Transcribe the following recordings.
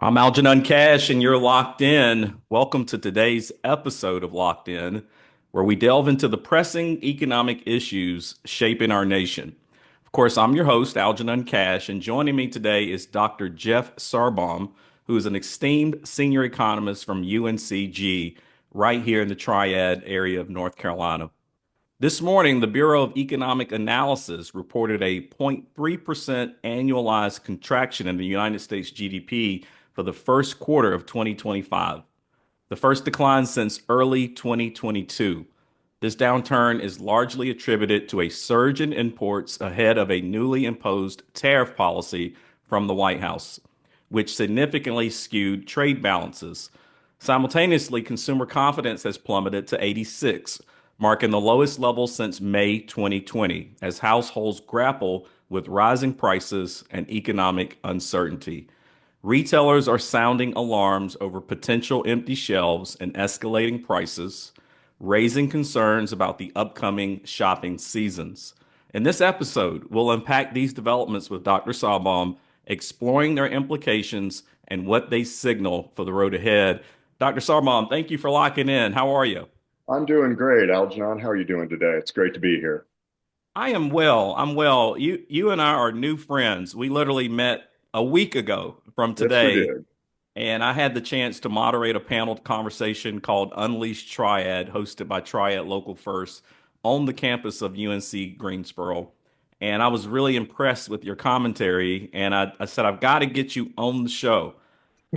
I'm Algenon Cash, and you're locked in. Welcome to today's episode of Locked In, where we delve into the pressing economic issues shaping our nation. Of course, I'm your host, Algenon Cash, and joining me today is Dr. Jeff Sarbaum, who is an esteemed senior economist from UNCG right here in the Triad area of North Carolina. This morning, the Bureau of Economic Analysis reported a 0.3% annualized contraction in the United States GDP for the first quarter of 2025, the first decline since early 2022. This downturn is largely attributed to a surge in imports ahead of a newly imposed tariff policy from the White House, which significantly skewed trade balances. Simultaneously, consumer confidence has plummeted to 86, marking the lowest level since May 2020, as households grapple with rising prices and economic uncertainty. Retailers are sounding alarms over potential empty shelves and escalating prices, raising concerns about the upcoming shopping seasons. In this episode, we'll unpack these developments with Dr. Sahlbaum, exploring their implications and what they signal for the road ahead. Dr. Sahlbaum, thank you for locking in. How are you? I'm doing great, Algenon. How are you doing today? It's great to be here. I am well. I'm well. You and I are new friends. We literally met a week ago from Yes, we today. did. And I had the chance to moderate a panel conversation called Unleashed Triad, hosted by Triad Local First on the campus of UNC Greensboro. And I was really impressed with your commentary. And I said, I've got to get you on the show.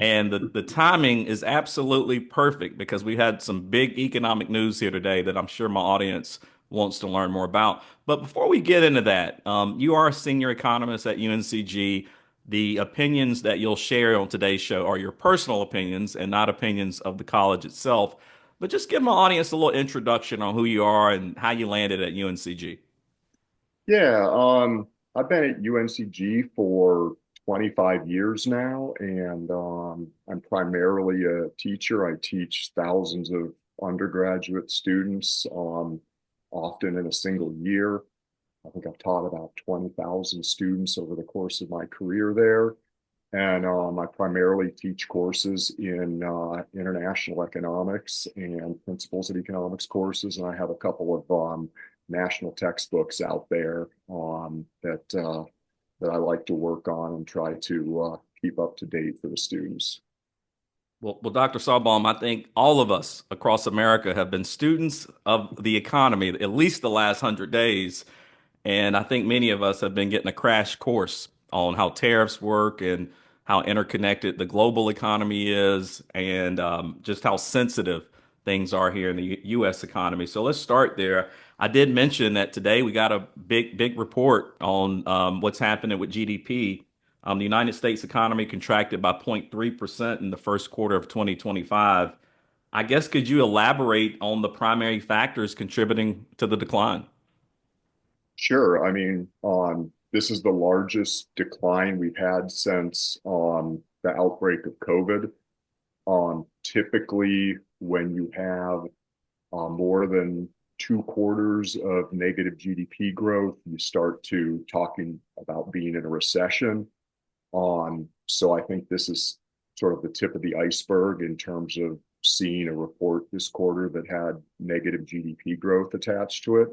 And the timing is absolutely perfect because we had some big economic news here today that I'm sure my audience wants to learn more about. But before we get into that, you are a senior economist at UNCG. The opinions that you'll share on today's show are your personal opinions and not opinions of the college itself. But just give my audience a little introduction on who you are and how you landed at UNCG. Yeah, I've been at UNCG for 25 years now, and I'm primarily a teacher. I teach thousands of undergraduate students, often in a single year. I think I've taught about 20,000 students over the course of my career there. And I primarily teach courses in international economics and principles of economics courses. And I have a couple of national textbooks out there that I like to work on and try to keep up to date for the students. Well, Dr. Sahlbaum, I think all of us across America have been students of the economy at least the last 100 days. And I think many of us have been getting a crash course on how tariffs work and how interconnected the global economy is and just how sensitive things are here in the U.S. economy. So let's start there. I did mention that today we got a big report on what's happening with GDP. The United States economy contracted by 0.3% in the first quarter of 2025. I guess could you elaborate on the primary factors contributing to the decline? Sure. I mean, this is the largest decline we've had since the outbreak of COVID. Typically, when you have more than 2 quarters of negative GDP growth, you start to talking about being in a recession. So I think this is sort of the tip of the iceberg in terms of seeing a report this quarter that had negative GDP growth attached to it.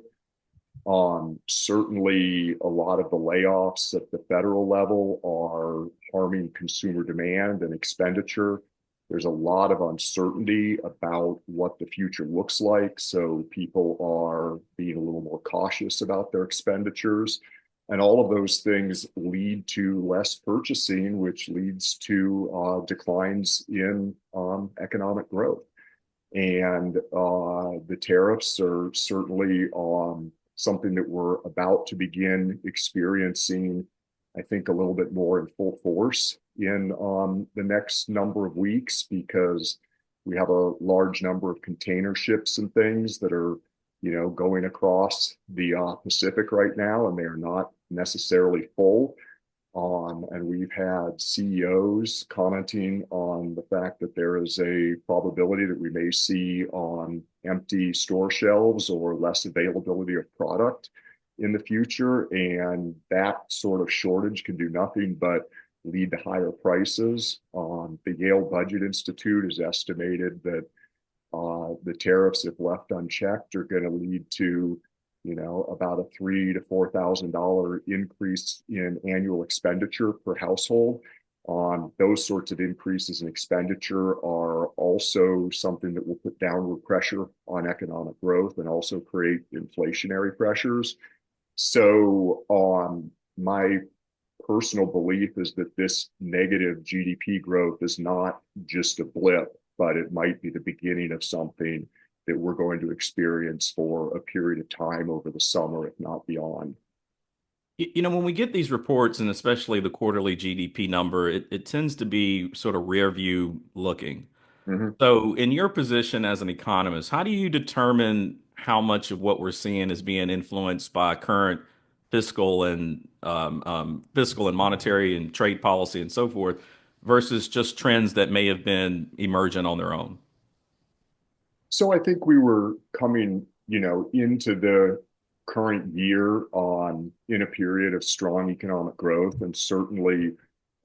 Certainly, a lot of the layoffs at the federal level are harming consumer demand and expenditure. There's a lot of uncertainty about what the future looks like. So people are being a little more cautious about their expenditures. And all of those things lead to less purchasing, which leads to declines in economic growth. And the tariffs are certainly something that we're about to begin experiencing, I think, a little bit more in full force in the next number of weeks because we have a large number of container ships and things that are, going across the Pacific right now, and they are not necessarily full. And we've had CEOs commenting on the fact that there is a probability that we may see on empty store shelves or less availability of product in the future. And that sort of shortage can do nothing but lead to higher prices. The Yale Budget Institute has estimated that the tariffs, if left unchecked, are going to lead to, about a $3,000 to $4,000 increase in annual expenditure per household. Those sorts of increases in expenditure are also something that will put downward pressure on economic growth and also create inflationary pressures. So, my personal belief is that this negative GDP growth is not just a blip, but it might be the beginning of something that we're going to experience for a period of time over the summer, if not beyond. When we get these reports, and especially the quarterly GDP number, it tends to be sort of rear view looking. Mm-hmm. So, in your position as an economist, how do you determine how much of what we're seeing is being influenced by current fiscal and monetary and trade policy and so forth, versus just trends that may have been emergent on their own? So I think we were coming, into the current year on in a period of strong economic growth, and certainly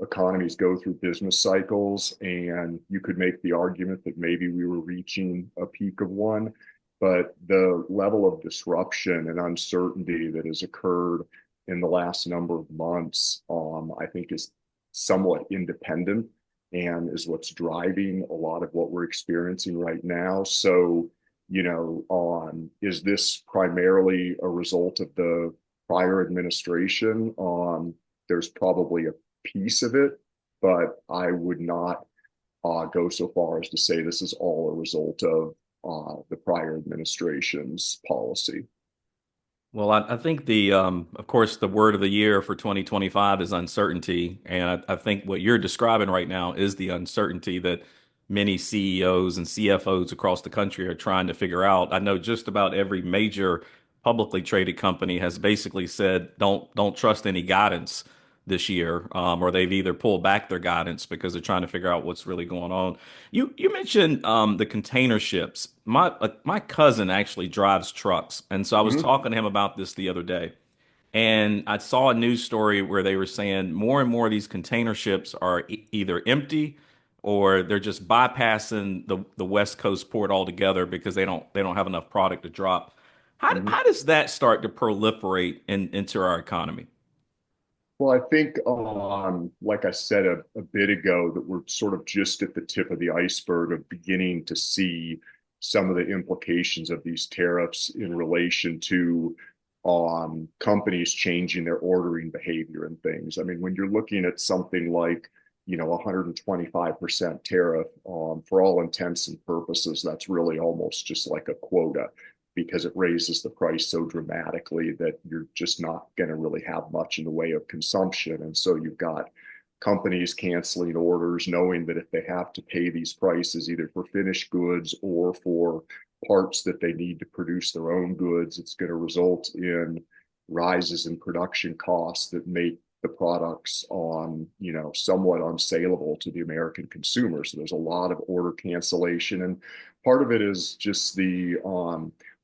economies go through business cycles, and you could make the argument that maybe we were reaching a peak of one, but the level of disruption and uncertainty that has occurred in the last number of months, I think is somewhat independent and is what's driving a lot of what we're experiencing right now. So, is this primarily a result of the prior administration? There's probably a piece of it, but I would not go so far as to say this is all a result of the prior administration's policy. Well, I think of course, the word of the year for 2025 is uncertainty. And I think what you're describing right now is the uncertainty that many CEOs and CFOs across the country are trying to figure out. I know just about every major publicly traded company has basically said, don't trust any guidance this year, or they've either pulled back their guidance because they're trying to figure out what's really going on. You mentioned the container ships. My cousin actually drives trucks, and so I was Mm-hmm. talking to him about this the other day. And I saw a news story where they were saying more and more of these container ships are either empty or they're just bypassing the West Coast port altogether because they don't have enough product to drop. Mm-hmm. How does that start to proliferate into our economy? Well, I think, like I said a bit ago, that we're sort of just at the tip of the iceberg of beginning to see some of the implications of these tariffs in relation to companies changing their ordering behavior and things. I mean, when you're looking at something like, 125% tariff, for all intents and purposes, that's really almost just like a quota because it raises the price so dramatically that you're just not going to really have much in the way of consumption. And so you've got companies canceling orders, knowing that if they have to pay these prices either for finished goods or for parts that they need to produce their own goods, it's going to result in rises in production costs that make the products somewhat unsaleable to the American consumer. So there's a lot of order cancellation, and part of it is just the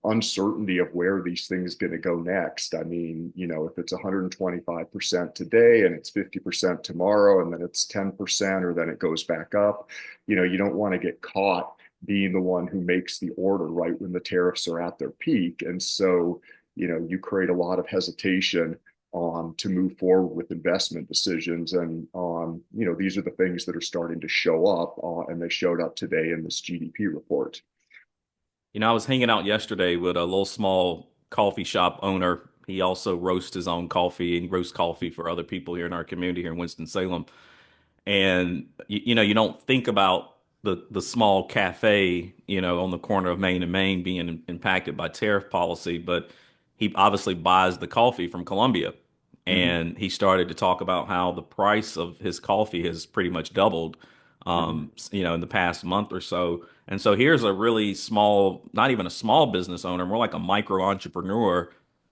uncertainty of where these things going to go next. I mean, if it's 125% today and it's 50% tomorrow and then it's 10% or then it goes back up, you don't want to get caught being the one who makes the order right when the tariffs are at their peak. And so, you create a lot of hesitation to move forward with investment decisions. And, these are the things that are starting to show up, and they showed up today in this GDP report. I was hanging out yesterday with a little small coffee shop owner. He also roasts his own coffee and roasts coffee for other people here in our community here in Winston-Salem. And you don't think about the small cafe, on the corner of Main and Main being impacted by tariff policy, but he obviously buys the coffee from Colombia. Mm-hmm. And he started to talk about how the price of his coffee has pretty much doubled, Mm-hmm. in the past month or so. And so here's a really small, not even a small business owner, more like a micro entrepreneur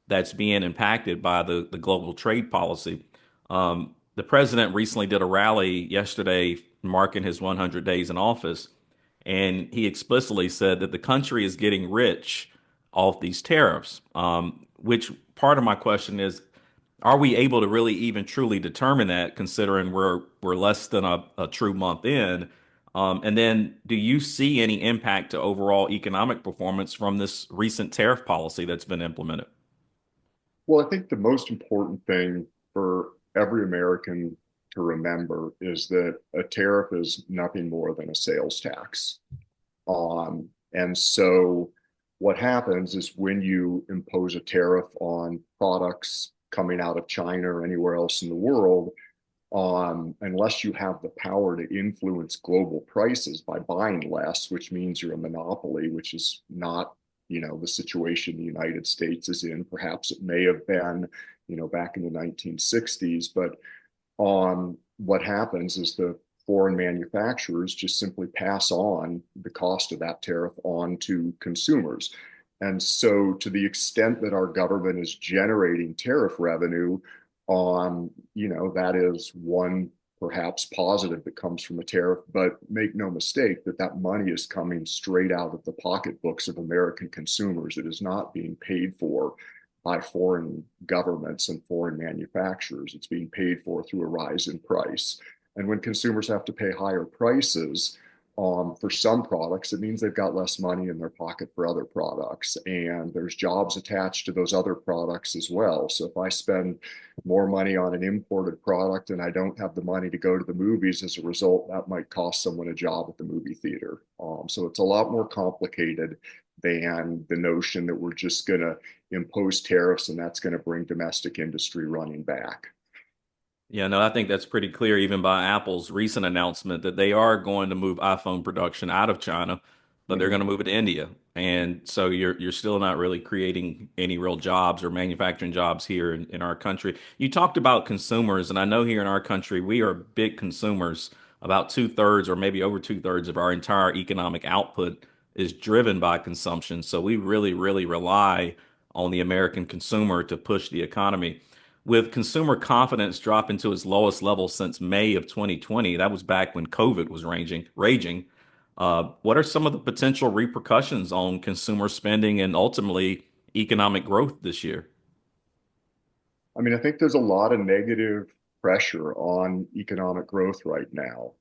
that's being impacted by the global trade policy. The president recently did a rally yesterday marking his 100 days in office, and he explicitly said that the country is getting rich off these tariffs. Which part of my question is, Are we able to really even truly determine that, considering we're less than a true month in? And then, do you see any impact to overall economic performance from this recent tariff policy that's been implemented? Well, I think the most important thing for every American to remember is that a tariff is nothing more than a sales tax. And so what happens is when you impose a tariff on products coming out of China or anywhere else in the world, unless you have the power to influence global prices by buying less, which means you're a monopoly, which is not, the situation the United States is in. Perhaps it may have been, back in the 1960s, but what happens is the foreign manufacturers just simply pass on the cost of that tariff on to consumers. And so, to the extent that our government is generating tariff revenue, that is one perhaps positive that comes from a tariff. But make no mistake that that money is coming straight out of the pocketbooks of American consumers. It is not being paid for by foreign governments and foreign manufacturers. It's being paid for through a rise in price. And when consumers have to pay higher prices for some products, it means they've got less money in their pocket for other products. And there's jobs attached to those other products as well. So if I spend more money on an imported product and I don't have the money to go to the movies as a result, that might cost someone a job at the movie theater. So it's a lot more complicated than the notion that we're just going to impose tariffs and that's going to bring domestic industry running back. Yeah, no, I think that's pretty clear even by Apple's recent announcement that they are going to move iPhone production out of China, but they're Mm-hmm. going to move it to India. And so you're still not really creating any real jobs or manufacturing jobs here in our country. You talked about consumers, and I know here in our country we are big consumers. About two-thirds or maybe over two-thirds of our entire economic output is driven by consumption. So we really, really rely on the American consumer to push the economy. With consumer confidence dropping to its lowest level since May of 2020, that was back when COVID was raging. What are some of the potential repercussions on consumer spending and ultimately economic growth this year? I mean, I think there's a lot of negative pressure on economic growth right now.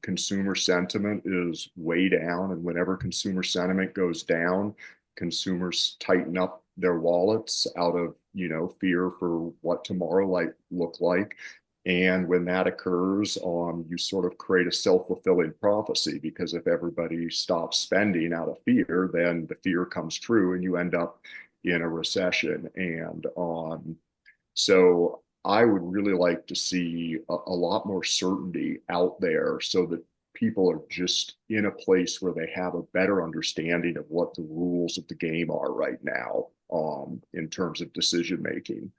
Consumer sentiment is way down, and whenever consumer sentiment goes down, consumers tighten up their wallets out of fear for what tomorrow might look like. And when that occurs, you sort of create a self-fulfilling prophecy because if everybody stops spending out of fear, then the fear comes true, and you end up in a recession. And so I would really like to see a lot more certainty out there so that people are just in a place where they have a better understanding of what the rules of the game are right now in terms of decision making.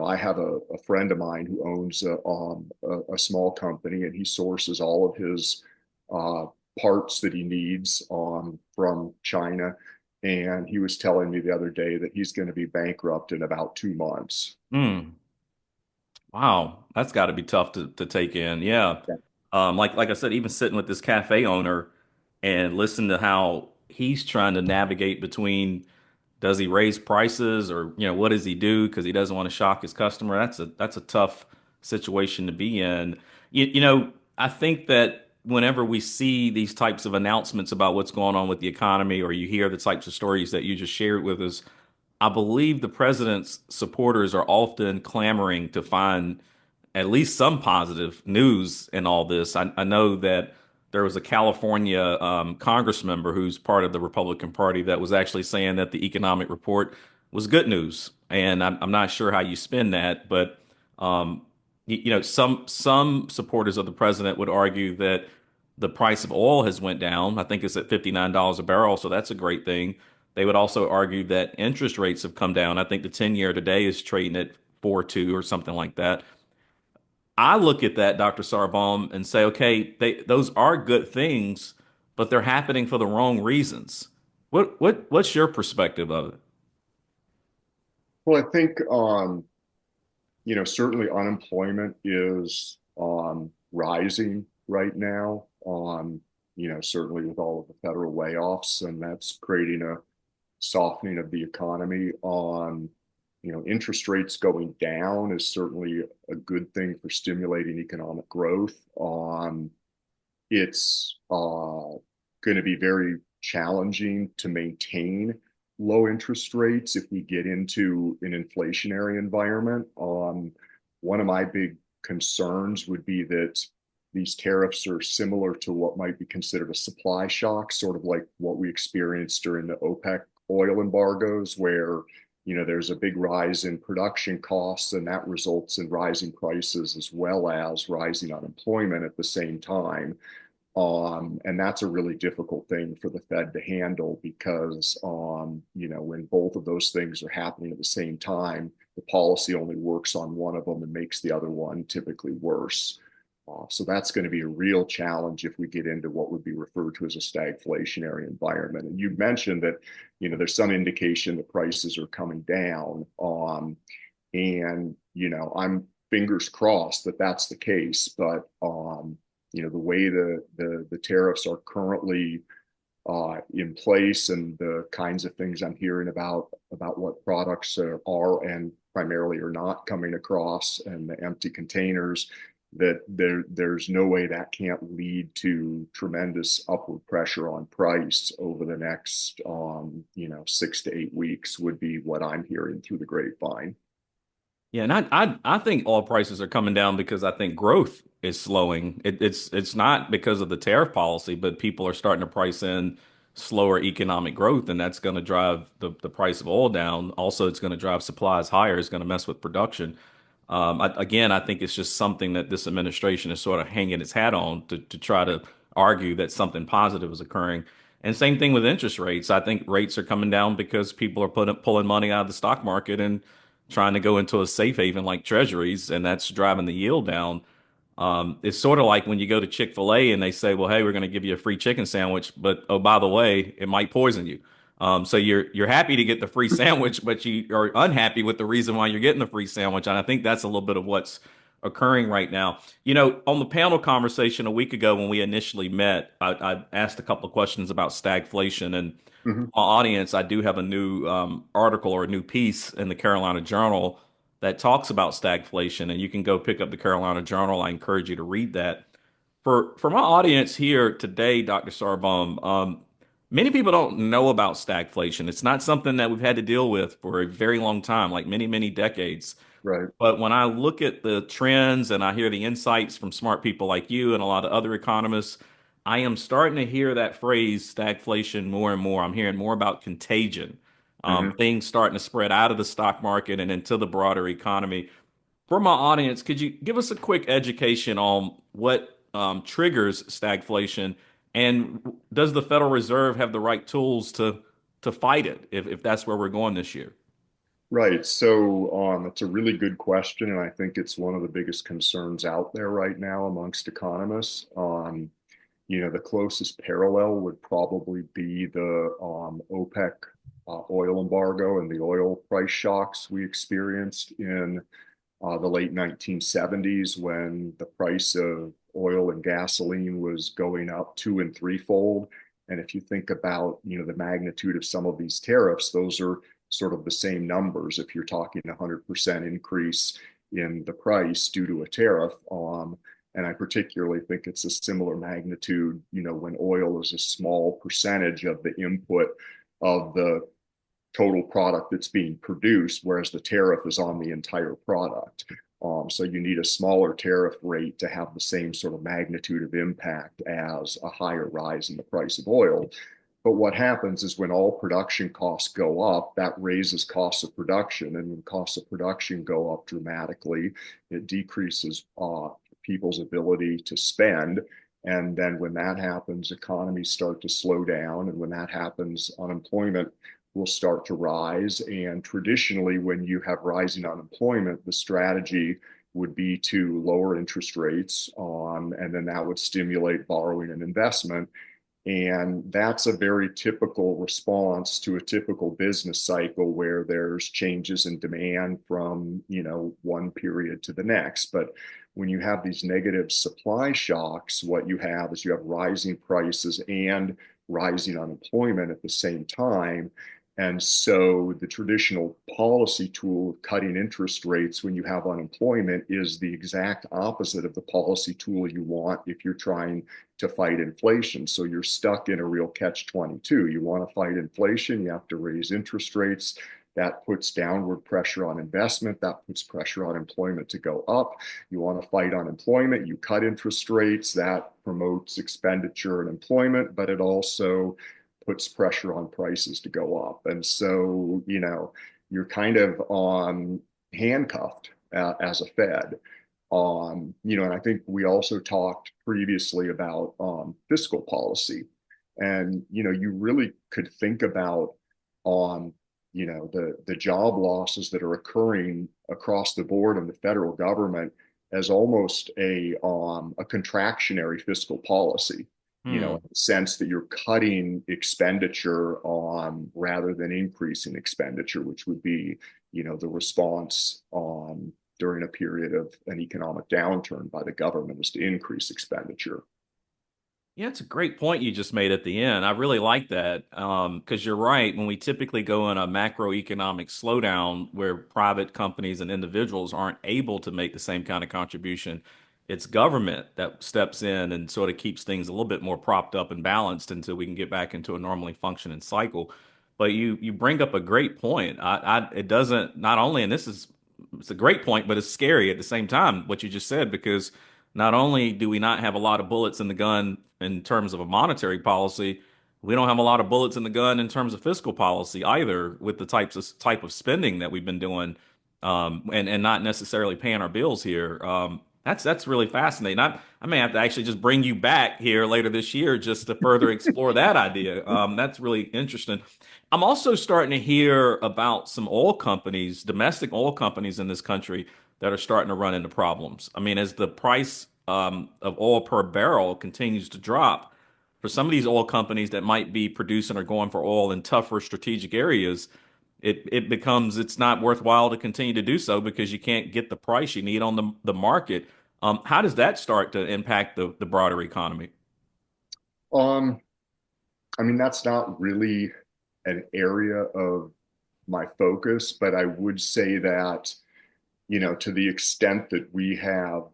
I have a friend of mine who owns a small company, and he sources all of his uh, parts that he needs from China. And he was telling me the other day that he's going to be bankrupt in about 2 months. Hmm. Wow, that's got to be tough to take in. Yeah. Like I said, even sitting with this cafe owner and listen to how he's trying to navigate between does he raise prices or what does he do because he doesn't want to shock his customer. That's a tough situation to be in. I think that whenever we see these types of announcements about what's going on with the economy, or you hear the types of stories that you just shared with us, I believe the president's supporters are often clamoring to find at least some positive news in all this. I know that there was a California Congress member who's part of the Republican Party that was actually saying that the economic report was good news, and I'm not sure how you spin that, but um, some supporters of the president would argue that the price of oil has went down. I think it's at $59 a barrel, so that's a great thing. They would also argue that interest rates have come down. I think the 10-year today is trading at 4.2 or something like that. I look at that, Dr. Sarbaum, and say, okay, those are good things, but they're happening for the wrong reasons. What's your perspective of it? Well, I think certainly unemployment is rising right now. Certainly with all of the federal layoffs, and that's creating a softening of the economy. Interest rates going down is certainly a good thing for stimulating economic growth. It's going to be very challenging to maintain low interest rates if we get into an inflationary environment. One of my big concerns would be that these tariffs are similar to what might be considered a supply shock, sort of like what we experienced during the OPEC oil embargoes, where there's a big rise in production costs, and that results in rising prices as well as rising unemployment at the same time. And that's a really difficult thing for the Fed to handle because, when both of those things are happening at the same time, the policy only works on one of them and makes the other one typically worse. So that's going to be a real challenge if we get into what would be referred to as a stagflationary environment. And you mentioned that, there's some indication that prices are coming down. And, I'm fingers crossed that that's the case. But, the way the tariffs are currently in place and the kinds of things I'm hearing about what products are and primarily are not coming across and the empty containers, that there's no way that can't lead to tremendous upward pressure on price over the next 6 to 8 weeks would be what I'm hearing through the grapevine. Yeah, and I think oil prices are coming down because I think growth is slowing. It's not because of the tariff policy, but people are starting to price in slower economic growth, and that's going to drive the price of oil down. Also, it's going to drive supplies higher. It's going to mess with production. Again, I think it's just something that this administration is sort of hanging its hat on to try to argue that something positive is occurring. And same thing with interest rates. I think rates are coming down because people are pulling money out of the stock market and trying to go into a safe haven like treasuries, and that's driving the yield down. It's sort of like when you go to Chick-fil-A and they say, well, hey, we're going to give you a free chicken sandwich, but oh, by the way, it might poison you. So you're happy to get the free sandwich, but you are unhappy with the reason why you're getting the free sandwich. And I think that's a little bit of what's occurring right now. On the panel conversation a week ago when we initially met, I asked a couple of questions about stagflation. And Mm-hmm. my audience, I do have a new article or a new piece in the Carolina Journal that talks about stagflation, and you can go pick up the Carolina Journal. I encourage you to read that. For my audience here today, Dr. Sarbaum, many people don't know about stagflation. It's not something that we've had to deal with for a very long time, like many decades. Right. But when I look at the trends and I hear the insights from smart people like you and a lot of other economists, I am starting to hear that phrase stagflation more and more. I'm hearing more about contagion, Mm-hmm. things starting to spread out of the stock market and into the broader economy. For my audience, could you give us a quick education on what triggers stagflation, and does the Federal Reserve have the right tools to fight it if that's where we're going this year? Right. So it's a really good question, and I think it's one of the biggest concerns out there right now amongst economists. The closest parallel would probably be the OPEC oil embargo and the oil price shocks we experienced in the late 1970s when the price of oil and gasoline was going up two and threefold. And if you think about, the magnitude of some of these tariffs, those are sort of the same numbers. If you're talking 100% increase in the price due to a tariff, and I particularly think it's a similar magnitude, when oil is a small percentage of the input of the total product that's being produced, whereas the tariff is on the entire product. So you need a smaller tariff rate to have the same sort of magnitude of impact as a higher rise in the price of oil. But what happens is when all production costs go up, that raises costs of production. And when costs of production go up dramatically, it decreases people's ability to spend. And then when that happens, economies start to slow down. And when that happens, unemployment will start to rise. And traditionally, when you have rising unemployment, the strategy would be to lower interest rates, and then that would stimulate borrowing and investment. And that's a very typical response to a typical business cycle where there's changes in demand from, one period to the next. But when you have these negative supply shocks, what you have is you have rising prices and rising unemployment at the same time. And so the traditional policy tool of cutting interest rates when you have unemployment is the exact opposite of the policy tool you want if you're trying to fight inflation. So you're stuck in a real catch-22. You want to fight inflation, you have to raise interest rates. That puts downward pressure on investment. That puts pressure on employment to go up. You want to fight unemployment, you cut interest rates. That promotes expenditure and employment, but it also puts pressure on prices to go up. And so, you're kind of handcuffed as a Fed. And I think we also talked previously about fiscal policy. And, you really could think about the job losses that are occurring across the board in the federal government as almost a contractionary fiscal policy, in Hmm. the sense that you're cutting expenditure rather than increasing expenditure, which would be, the response during a period of an economic downturn by the government is to increase expenditure. Yeah, it's a great point you just made at the end. I really like that because you're right. When we typically go in a macroeconomic slowdown where private companies and individuals aren't able to make the same kind of contribution, it's government that steps in and sort of keeps things a little bit more propped up and balanced until we can get back into a normally functioning cycle. But you bring up a great point. It doesn't not only, and it's a great point, but it's scary at the same time what you just said because not only do we not have a lot of bullets in the gun in terms of a monetary policy, we don't have a lot of bullets in the gun in terms of fiscal policy either, with the type of spending that we've been doing, and not necessarily paying our bills here. That's really fascinating. I may have to actually just bring you back here later this year just to further explore that idea. That's really interesting. I'm also starting to hear about some oil companies, domestic oil companies in this country that are starting to run into problems. I mean, as the price of oil per barrel continues to drop, for some of these oil companies that might be producing or going for oil in tougher strategic areas, it becomes it's not worthwhile to continue to do so because you can't get the price you need on the market. How does that start to impact the broader economy? Um, I mean, that's not really an area of my focus, but I would say that, to the extent that we have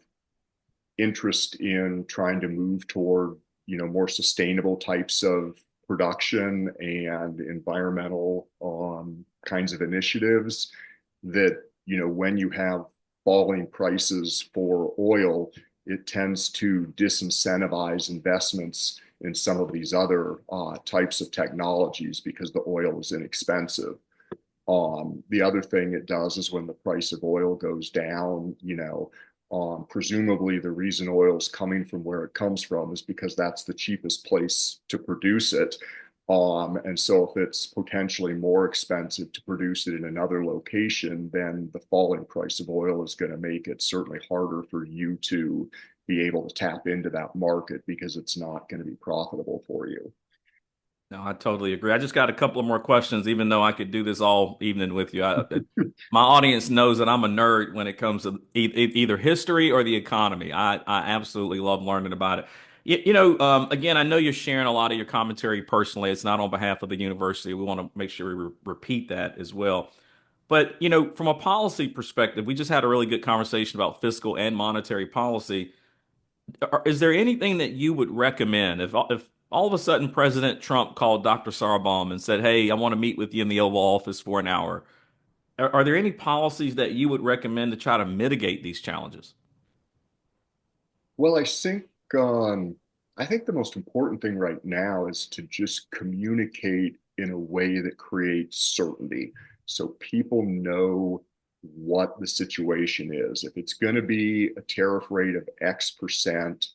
interest in trying to move toward, more sustainable types of production and environmental kinds of initiatives, that, when you have falling prices for oil, it tends to disincentivize investments in some of these other types of technologies because the oil is inexpensive. The other thing it does is when the price of oil goes down, presumably the reason oil is coming from where it comes from is because that's the cheapest place to produce it. And so if it's potentially more expensive to produce it in another location, then the falling price of oil is going to make it certainly harder for you to be able to tap into that market because it's not going to be profitable for you. No, I totally agree. I just got a couple of more questions, even though I could do this all evening with you. My audience knows that I'm a nerd when it comes to either history or the economy. I absolutely love learning about it. Again, I know you're sharing a lot of your commentary personally. It's not on behalf of the university. We want to make sure we repeat that as well. But, from a policy perspective, we just had a really good conversation about fiscal and monetary policy. Is there anything that you would recommend if all of a sudden President Trump called Dr. Sarbaum and said, "Hey, I want to meet with you in the Oval Office for an hour"? Are there any policies that you would recommend to try to mitigate these challenges? Well, um, I think the most important thing right now is to just communicate in a way that creates certainty, so people know what the situation is. If it's going to be a tariff rate of X%,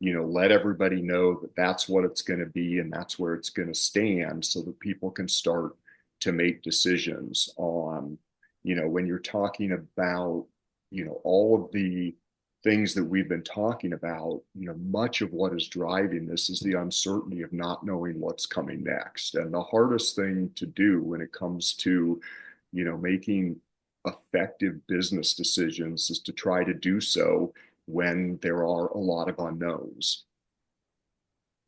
let everybody know that that's what it's going to be and that's where it's going to stand, so that people can start to make decisions on, when you're talking about, all of the things that we've been talking about, much of what is driving this is the uncertainty of not knowing what's coming next. And the hardest thing to do when it comes to, making effective business decisions is to try to do so when there are a lot of unknowns.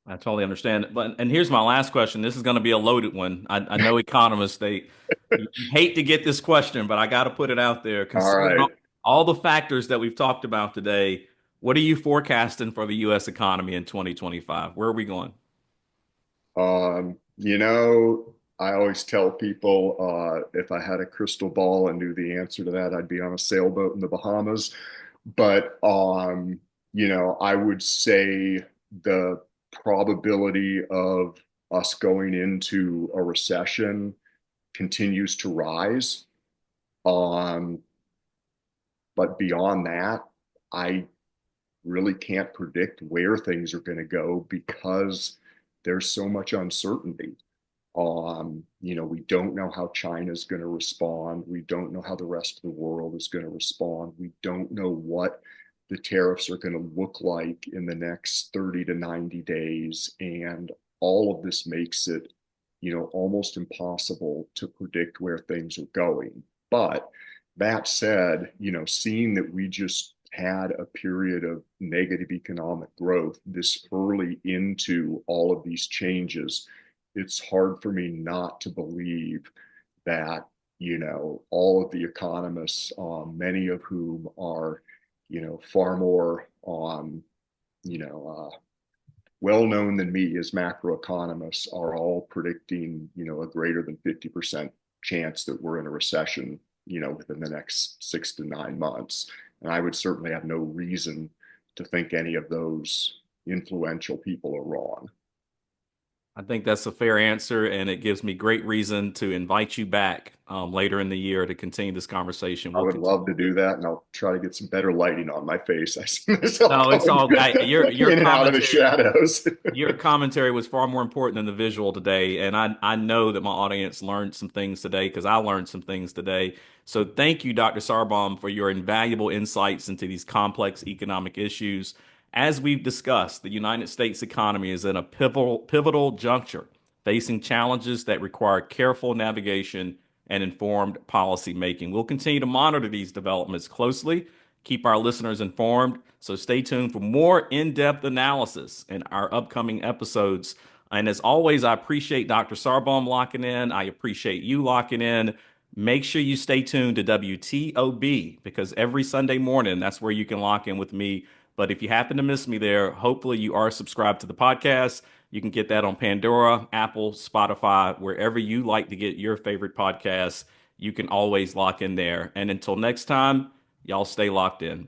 I totally understand. But and here's my last question. This is going to be a loaded one. I know economists you hate to get this question, but I got to put it out there. All Considering right. all the factors that we've talked about today, what are you forecasting for the U.S. economy in 2025? Where are we going? You know, I always tell people if I had a crystal ball and knew the answer to that, I'd be on a sailboat in the Bahamas. But I would say the probability of us going into a recession continues to rise. Um, but beyond that, I really can't predict where things are going to go because there's so much uncertainty. We don't know how China is going to respond. We don't know how the rest of the world is going to respond. We don't know what the tariffs are going to look like in the next 30 to 90 days. And all of this makes it, almost impossible to predict where things are going. But that said, seeing that we just had a period of negative economic growth this early into all of these changes, it's hard for me not to believe that, all of the economists, many of whom are, far more you know, well known than me as macroeconomists, are all predicting, a greater than 50% chance that we're in a recession, within the next 6 to 9 months. And I would certainly have no reason to think any of those influential people are wrong. I think that's a fair answer, and it gives me great reason to invite you back later in the year to continue this conversation. I We'll would continue love to to. do that, and I'll try to get some better lighting on my face. I see myself No, it's going all. Your in and out of the commentary. shadows. Your commentary was far more important than the visual today, and I know that my audience learned some things today because I learned some things today. So thank you, Dr. Sarbaum, for your invaluable insights into these complex economic issues. As we've discussed, the United States economy is in a pivotal juncture, facing challenges that require careful navigation and informed policy making. We'll continue to monitor these developments closely, keep our listeners informed. So stay tuned for more in-depth analysis in our upcoming episodes. And as always, I appreciate Dr. Sarbaum locking in. I appreciate you locking in. Make sure you stay tuned to WTOB because every Sunday morning, that's where you can lock in with me. But if you happen to miss me there, hopefully you are subscribed to the podcast. You can get that on Pandora, Apple, Spotify, wherever you like to get your favorite podcasts. You can always lock in there. And until next time, y'all stay locked in.